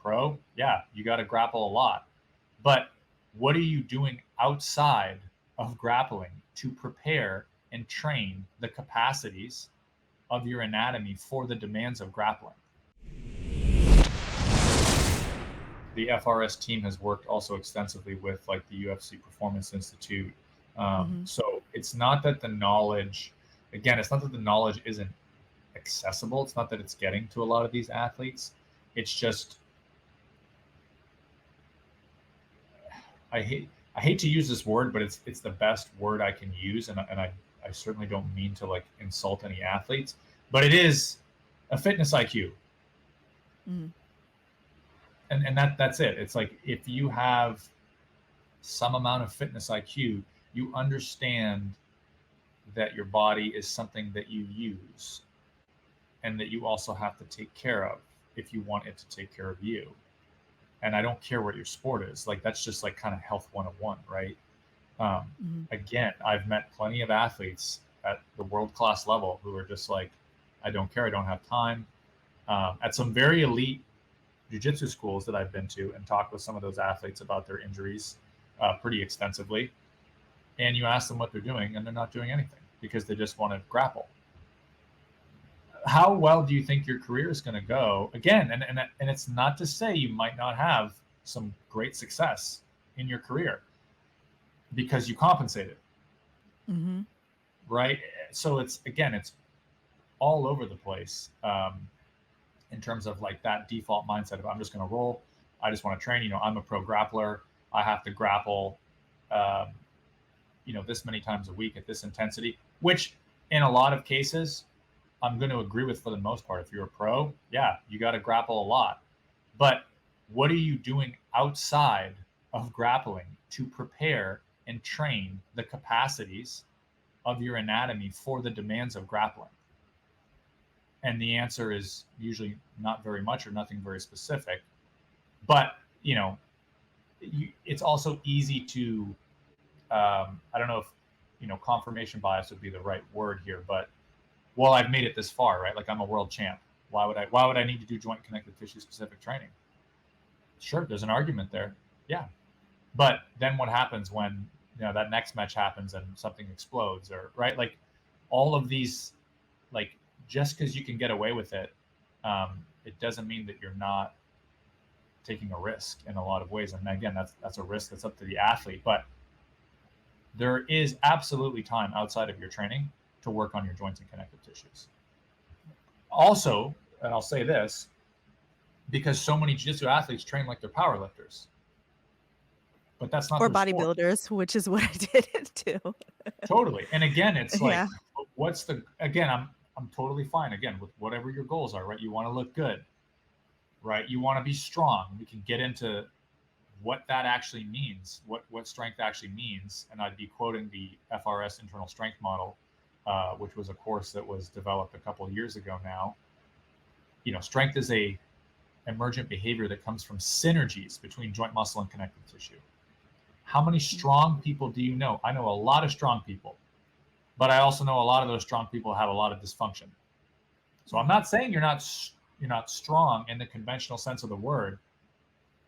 pro, yeah, you got to grapple a lot. But what are you doing outside of grappling to prepare and train the capacities of your anatomy for the demands of grappling? The FRS team has worked also extensively with like the UFC Performance Institute. Mm-hmm. So it's not that the knowledge, again, it's not that the knowledge isn't accessible. It's not that it's getting to a lot of these athletes. It's just, I hate to use this word, but it's the best word I can use, and I certainly don't mean to like insult any athletes, but it is a fitness IQ. Mm-hmm. And that's it. It's like if you have some amount of fitness IQ, you understand that your body is something that you use and that you also have to take care of if you want it to take care of you. And I don't care what your sport is. Like that's just like kind of health 101, right? Mm-hmm. Again, I've met plenty of athletes at the world class level who are just like, I don't care. I don't have time. At some very elite jiu-jitsu schools that I've been to and talked with some of those athletes about their injuries pretty extensively. And you ask them what they're doing and they're not doing anything because they just want to grapple. How well do you think your career is going to go? Again, and it's not to say you might not have some great success in your career because you compensated, Mm-hmm. right? So it's all over the place in terms of like that default mindset of I'm just going to roll. I just want to train. I'm a pro grappler. I have to grapple, this many times a week at this intensity, which in a lot of cases I'm going to agree with for the most part. If you're a pro, yeah, you got to grapple a lot. But what are you doing outside of grappling to prepare and train the capacities of your anatomy for the demands of grappling? And the answer is usually not very much or nothing very specific. But, it's also easy to, I don't know if, confirmation bias would be the right word here, but well, I've made it this far, right? Like I'm a world champ. Why would I need to do joint connective tissue specific training? Sure, there's an argument there. Yeah. But then what happens when, that next match happens and something explodes or right? Like all of these, like just because you can get away with it, it doesn't mean that you're not taking a risk in a lot of ways. And again, that's a risk that's up to the athlete. But there is absolutely time outside of your training to work on your joints and connective tissues. Also, and I'll say this, because so many jiu-jitsu athletes train like they're power lifters, but that's not Or their sport. bodybuilders, which is what I did it too. Totally. And again, it's like, Yeah. I'm totally fine again with whatever your goals are, right? You want to look good, right? You want to be strong. We can get into what that actually means, what strength actually means. And I'd be quoting the FRS internal strength model, which was a course that was developed a couple of years ago now. Strength is a emergent behavior that comes from synergies between joint muscle and connective tissue. How many strong people do you know? I know a lot of strong people, but I also know a lot of those strong people have a lot of dysfunction. So I'm not saying you're not strong in the conventional sense of the word,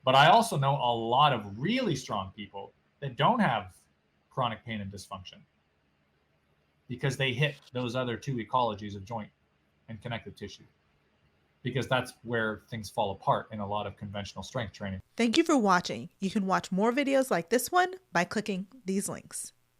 but I also know a lot of really strong people that don't have chronic pain and dysfunction because they hit those other two ecologies of joint and connective tissue, because that's where things fall apart in a lot of conventional strength training. Thank you for watching. You can watch more videos like this one by clicking these links.